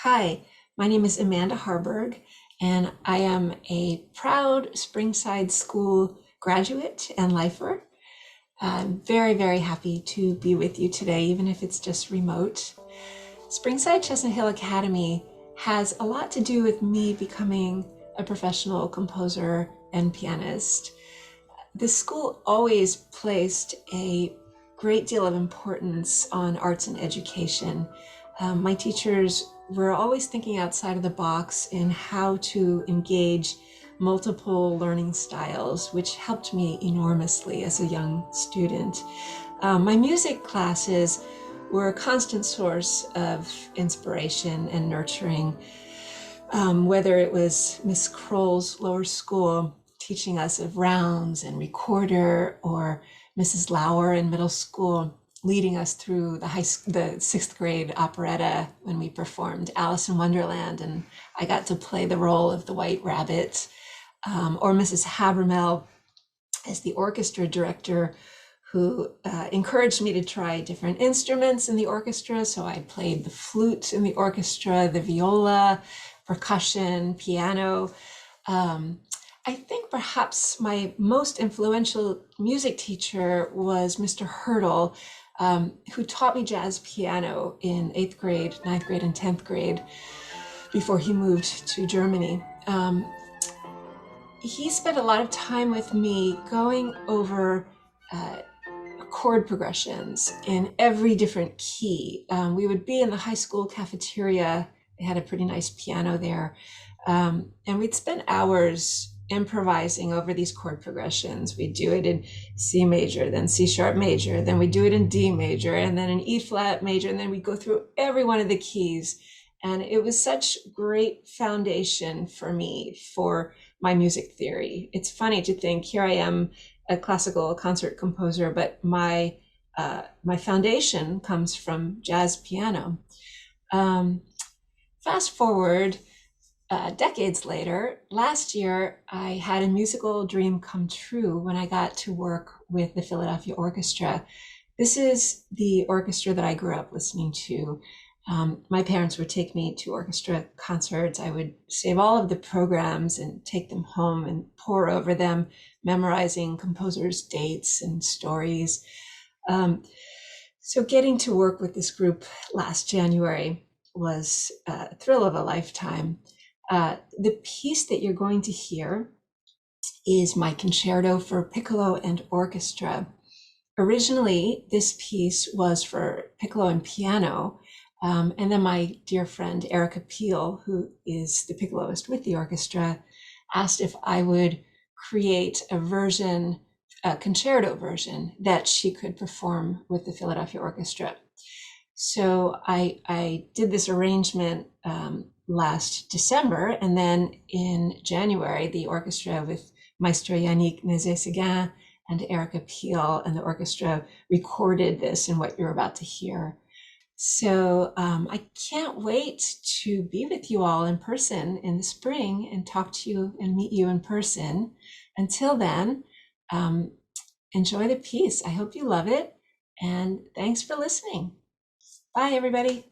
Hi, my name is Amanda Harberg, and I am a proud Springside School graduate and lifer. I'm very, very happy to be with you today, even if it's just remote. Springside Chestnut Hill Academy has a lot to do with me becoming a professional composer and pianist. The school always placed a great deal of importance on arts and education. My teachers were always thinking outside of the box in how to engage multiple learning styles, which helped me enormously as a young student. My music classes were a constant source of inspiration and nurturing, whether it was Miss Kroll's lower school teaching us of rounds and recorder, or Mrs. Lauer in middle school leading us through the sixth grade operetta when we performed Alice in Wonderland, and I got to play the role of the White Rabbit, or Mrs. Habermel as the orchestra director, who encouraged me to try different instruments in the orchestra. So I played the flute in the orchestra, the viola, percussion, piano. I think perhaps my most influential music teacher was Mr. Hurdle, who taught me jazz piano in 8th grade, 9th grade, and 10th grade before he moved to Germany. He spent a lot of time with me going over uh, chord progressions in every different key. We would be in the high school cafeteria. They had a pretty nice piano there. And we'd spend hours improvising over these chord progressions. We'd do it in C major, then C sharp major, then we'd do it in D major, and then in E flat major, and then we'd go through every one of the keys. And it was such great foundation for me for my music theory. It's funny to think here I am, a classical concert composer, but my foundation comes from jazz piano. Um, Fast forward decades later, last year I had a musical dream come true when I got to work with the Philadelphia Orchestra. This is the orchestra that I grew up listening to. My parents would take me to orchestra concerts. I would save all of the programs and take them home and pore over them, memorizing composers' dates and stories. Um, so getting to work with this group last January was a thrill of a lifetime. The piece that you're going to hear is my concerto for piccolo and orchestra. Originally, this piece was for piccolo and piano, and then my dear friend Erica Peel, who is the piccoloist with the orchestra, asked if I would create a version, a concerto version that she could perform with the Philadelphia Orchestra. So I did this arrangement last December, and then in January, the orchestra with Maestro Yannick Nézet-Séguin and Erica Peel and the orchestra recorded this and what you're about to hear. So I can't wait to be with you all in person in the spring and talk to you and meet you in person. Until then, um, enjoy the piece. I hope you love it. And thanks for listening. Bye, everybody.